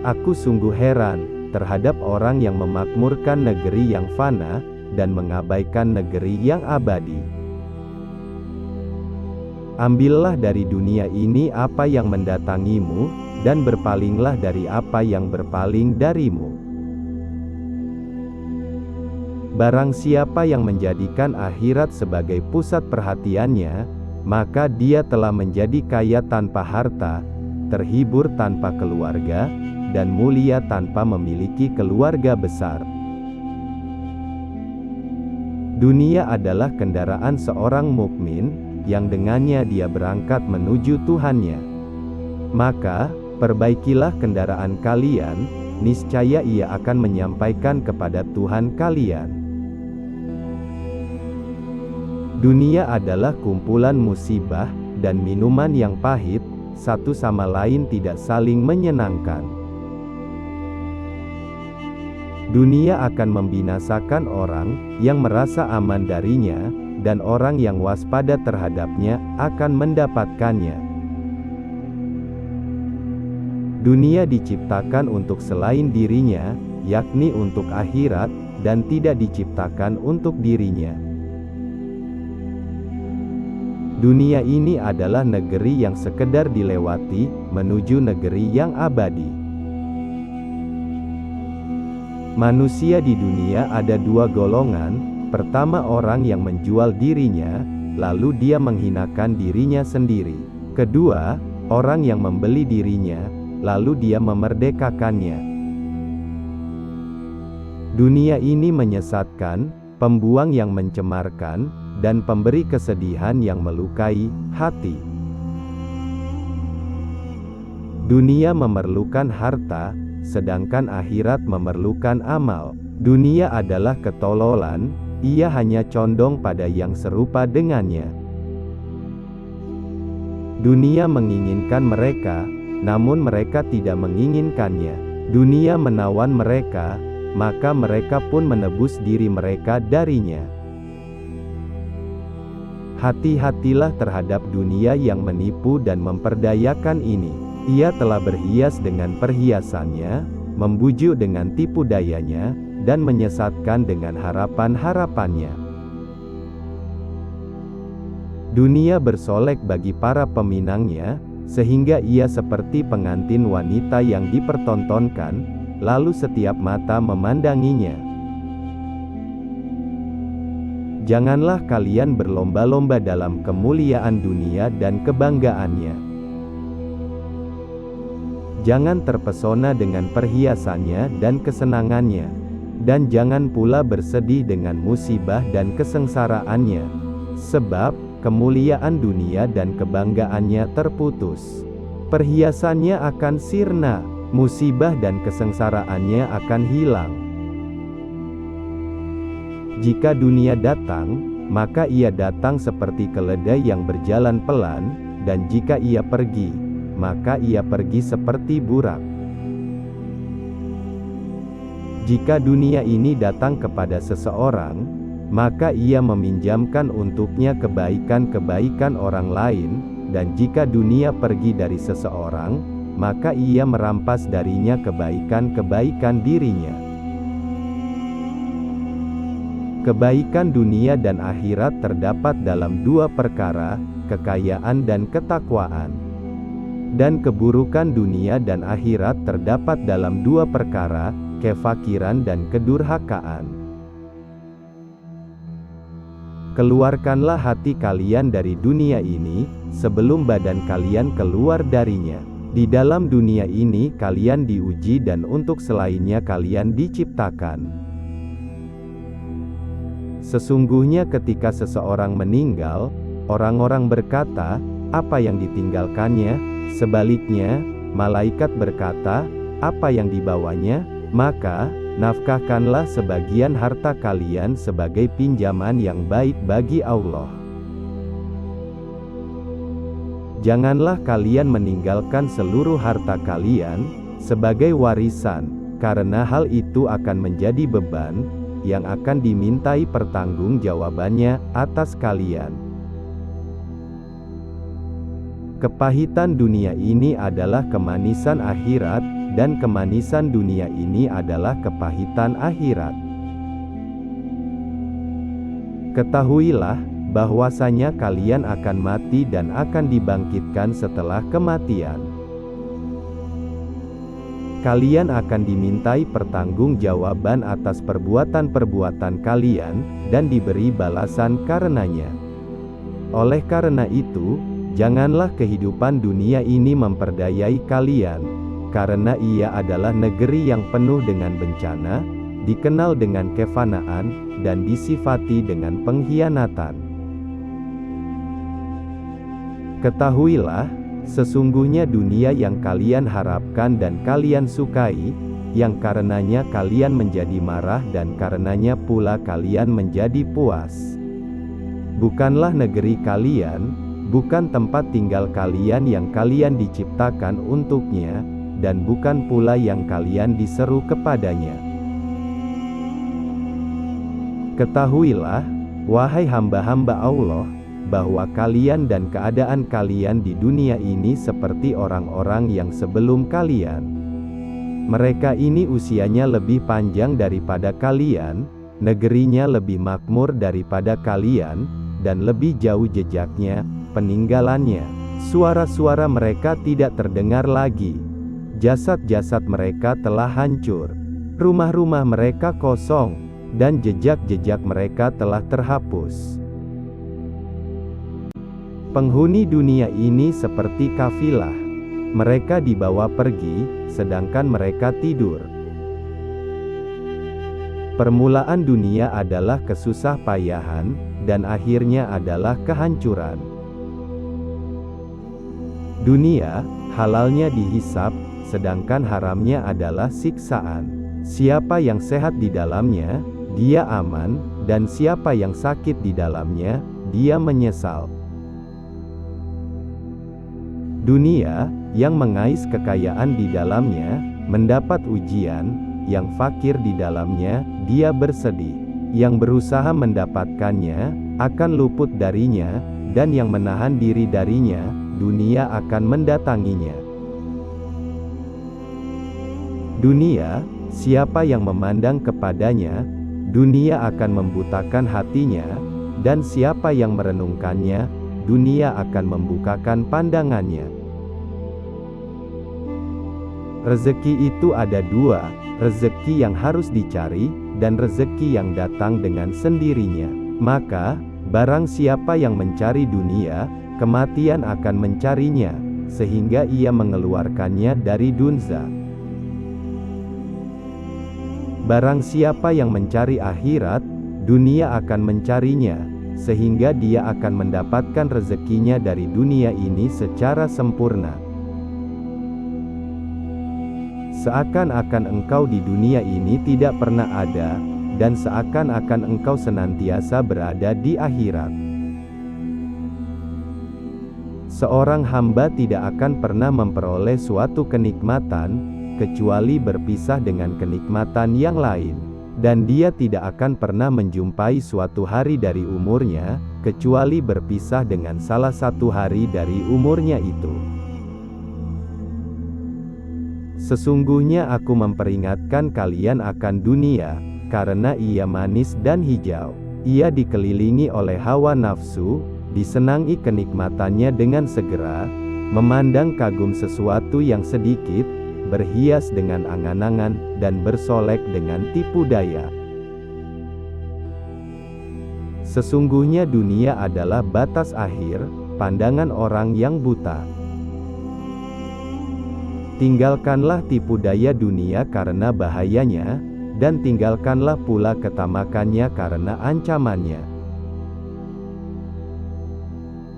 Aku sungguh heran terhadap orang yang memakmurkan negeri yang fana, dan mengabaikan negeri yang abadi. Ambillah dari dunia ini apa yang mendatangimu, dan berpalinglah dari apa yang berpaling darimu. Barang siapa yang menjadikan akhirat sebagai pusat perhatiannya, maka dia telah menjadi kaya tanpa harta, terhibur tanpa keluarga, dan mulia tanpa memiliki keluarga besar. Dunia adalah kendaraan seorang mukmin, yang dengannya dia berangkat menuju Tuhannya. Maka, perbaikilah kendaraan kalian, niscaya ia akan menyampaikan kepada Tuhan kalian. Dunia adalah kumpulan musibah, dan minuman yang pahit, satu sama lain tidak saling menyenangkan. Dunia akan membinasakan orang yang merasa aman darinya, dan orang yang waspada terhadapnya akan mendapatkannya. Dunia diciptakan untuk selain dirinya, yakni untuk akhirat, dan tidak diciptakan untuk dirinya. Dunia ini adalah negeri yang sekedar dilewati, menuju negeri yang abadi. Manusia di dunia ada dua golongan. Pertama, orang yang menjual dirinya, lalu dia menghinakan dirinya sendiri. Kedua, orang yang membeli dirinya, lalu dia memerdekakannya. Dunia ini menyesatkan, pembuang yang mencemarkan, dan pemberi kesedihan yang melukai hati. Dunia memerlukan harta, sedangkan akhirat memerlukan amal. Dunia adalah ketololan, ia hanya condong pada yang serupa dengannya. Dunia menginginkan mereka, namun mereka tidak menginginkannya. Dunia menawan mereka, maka mereka pun menebus diri mereka darinya. Hati-hatilah terhadap dunia yang menipu dan memperdayakan ini. Ia telah berhias dengan perhiasannya, membujuk dengan tipu dayanya, dan menyesatkan dengan harapan-harapannya. Dunia bersolek bagi para peminangnya, sehingga ia seperti pengantin wanita yang dipertontonkan, lalu setiap mata memandanginya. Janganlah kalian berlomba-lomba dalam kemuliaan dunia dan kebanggaannya. Jangan terpesona dengan perhiasannya dan kesenangannya, dan jangan pula bersedih dengan musibah dan kesengsaraannya, sebab kemuliaan dunia dan kebanggaannya terputus. Perhiasannya akan sirna, musibah dan kesengsaraannya akan hilang. Jika dunia datang, maka ia datang seperti keledai yang berjalan pelan, dan jika ia pergi, maka ia pergi seperti burak. Jika dunia ini datang kepada seseorang, maka ia meminjamkan untuknya kebaikan-kebaikan orang lain, dan jika dunia pergi dari seseorang, maka ia merampas darinya kebaikan-kebaikan dirinya. Kebaikan dunia dan akhirat terdapat dalam dua perkara, kekayaan dan ketakwaan. Dan keburukan dunia dan akhirat terdapat dalam dua perkara, kefakiran dan kedurhakaan. Keluarkanlah hati kalian dari dunia ini, sebelum badan kalian keluar darinya. Di dalam dunia ini kalian diuji dan untuk selainnya kalian diciptakan. Sesungguhnya ketika seseorang meninggal, orang-orang berkata, apa yang ditinggalkannya? Sebaliknya, malaikat berkata, apa yang dibawanya? Maka, nafkahkanlah sebagian harta kalian sebagai pinjaman yang baik bagi Allah. Janganlah kalian meninggalkan seluruh harta kalian sebagai warisan, karena hal itu akan menjadi beban yang akan dimintai pertanggungjawabannya atas kalian. Kepahitan dunia ini adalah kemanisan akhirat, dan kemanisan dunia ini adalah kepahitan akhirat. Ketahuilah, bahwasanya kalian akan mati dan akan dibangkitkan setelah kematian. Kalian akan dimintai pertanggungjawaban atas perbuatan-perbuatan kalian, dan diberi balasan karenanya. Oleh karena itu, janganlah kehidupan dunia ini memperdayai kalian, karena ia adalah negeri yang penuh dengan bencana, dikenal dengan kefanaan, dan disifati dengan pengkhianatan. Ketahuilah, sesungguhnya dunia yang kalian harapkan dan kalian sukai, yang karenanya kalian menjadi marah dan karenanya pula kalian menjadi puas, bukanlah negeri kalian, bukan tempat tinggal kalian yang kalian diciptakan untuknya, dan bukan pula yang kalian diseru kepadanya. Ketahuilah, wahai hamba-hamba Allah, bahwa kalian dan keadaan kalian di dunia ini seperti orang-orang yang sebelum kalian. Mereka ini usianya lebih panjang daripada kalian, negerinya lebih makmur daripada kalian, dan lebih jauh jejaknya, peninggalannya. Suara-suara mereka tidak terdengar lagi. Jasad-jasad mereka telah hancur. Rumah-rumah mereka kosong, dan jejak-jejak mereka telah terhapus. Penghuni dunia ini seperti kafilah. Mereka dibawa pergi, sedangkan mereka tidur. Permulaan dunia adalah kesusah payahan, dan akhirnya adalah kehancuran. Dunia, halalnya dihisap, sedangkan haramnya adalah siksaan. Siapa yang sehat di dalamnya, dia aman, dan siapa yang sakit di dalamnya, dia menyesal. Dunia, yang mengais kekayaan di dalamnya, mendapat ujian, yang fakir di dalamnya, dia bersedih. Yang berusaha mendapatkannya, akan luput darinya, dan yang menahan diri darinya, dunia akan mendatanginya. Dunia, siapa yang memandang kepadanya, dunia akan membutakan hatinya, dan siapa yang merenungkannya, dunia akan membukakan pandangannya. Rezeki itu ada dua, rezeki yang harus dicari, dan rezeki yang datang dengan sendirinya. Maka, barang siapa yang mencari dunia, kematian akan mencarinya, sehingga ia mengeluarkannya dari dunya. Barang siapa yang mencari akhirat, dunia akan mencarinya, sehingga dia akan mendapatkan rezekinya dari dunia ini secara sempurna. Seakan-akan engkau di dunia ini tidak pernah ada, dan seakan-akan engkau senantiasa berada di akhirat. Seorang hamba tidak akan pernah memperoleh suatu kenikmatan, kecuali berpisah dengan kenikmatan yang lain. Dan dia tidak akan pernah menjumpai suatu hari dari umurnya, kecuali berpisah dengan salah satu hari dari umurnya itu. Sesungguhnya aku memperingatkan kalian akan dunia, karena ia manis dan hijau. Ia dikelilingi oleh hawa nafsu, disenangi kenikmatannya dengan segera, memandang kagum sesuatu yang sedikit, berhias dengan angan-angan, dan bersolek dengan tipu daya. Sesungguhnya dunia adalah batas akhir, pandangan orang yang buta. Tinggalkanlah tipu daya dunia karena bahayanya, dan tinggalkanlah pula ketamakannya karena ancamannya.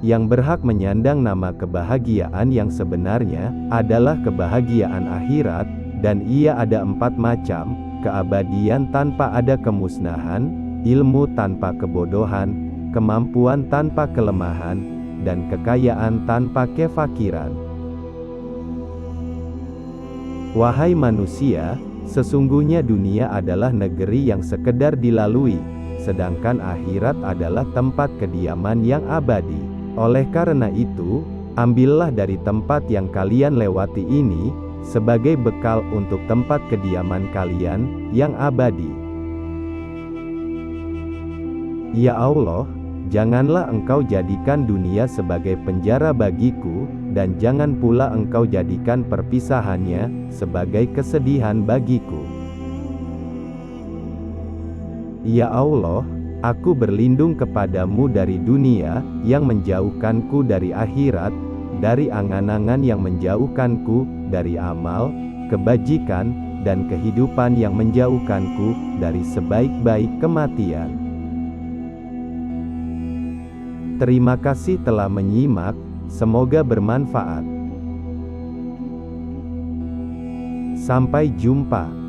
Yang berhak menyandang nama kebahagiaan yang sebenarnya, adalah kebahagiaan akhirat, dan ia ada 4 macam: keabadian tanpa ada kemusnahan, ilmu tanpa kebodohan, kemampuan tanpa kelemahan, dan kekayaan tanpa kefakiran. Wahai manusia, sesungguhnya dunia adalah negeri yang sekedar dilalui, sedangkan akhirat adalah tempat kediaman yang abadi. Oleh karena itu, ambillah dari tempat yang kalian lewati ini, sebagai bekal untuk tempat kediaman kalian, yang abadi. Ya Allah, janganlah Engkau jadikan dunia sebagai penjara bagiku, dan jangan pula Engkau jadikan perpisahannya sebagai kesedihan bagiku. Ya Allah, aku berlindung kepadamu dari dunia, yang menjauhkanku dari akhirat, dari angan-angan yang menjauhkanku dari amal, kebajikan, dan kehidupan yang menjauhkanku dari sebaik-baik kematian. Terima kasih telah menyimak, semoga bermanfaat. Sampai jumpa.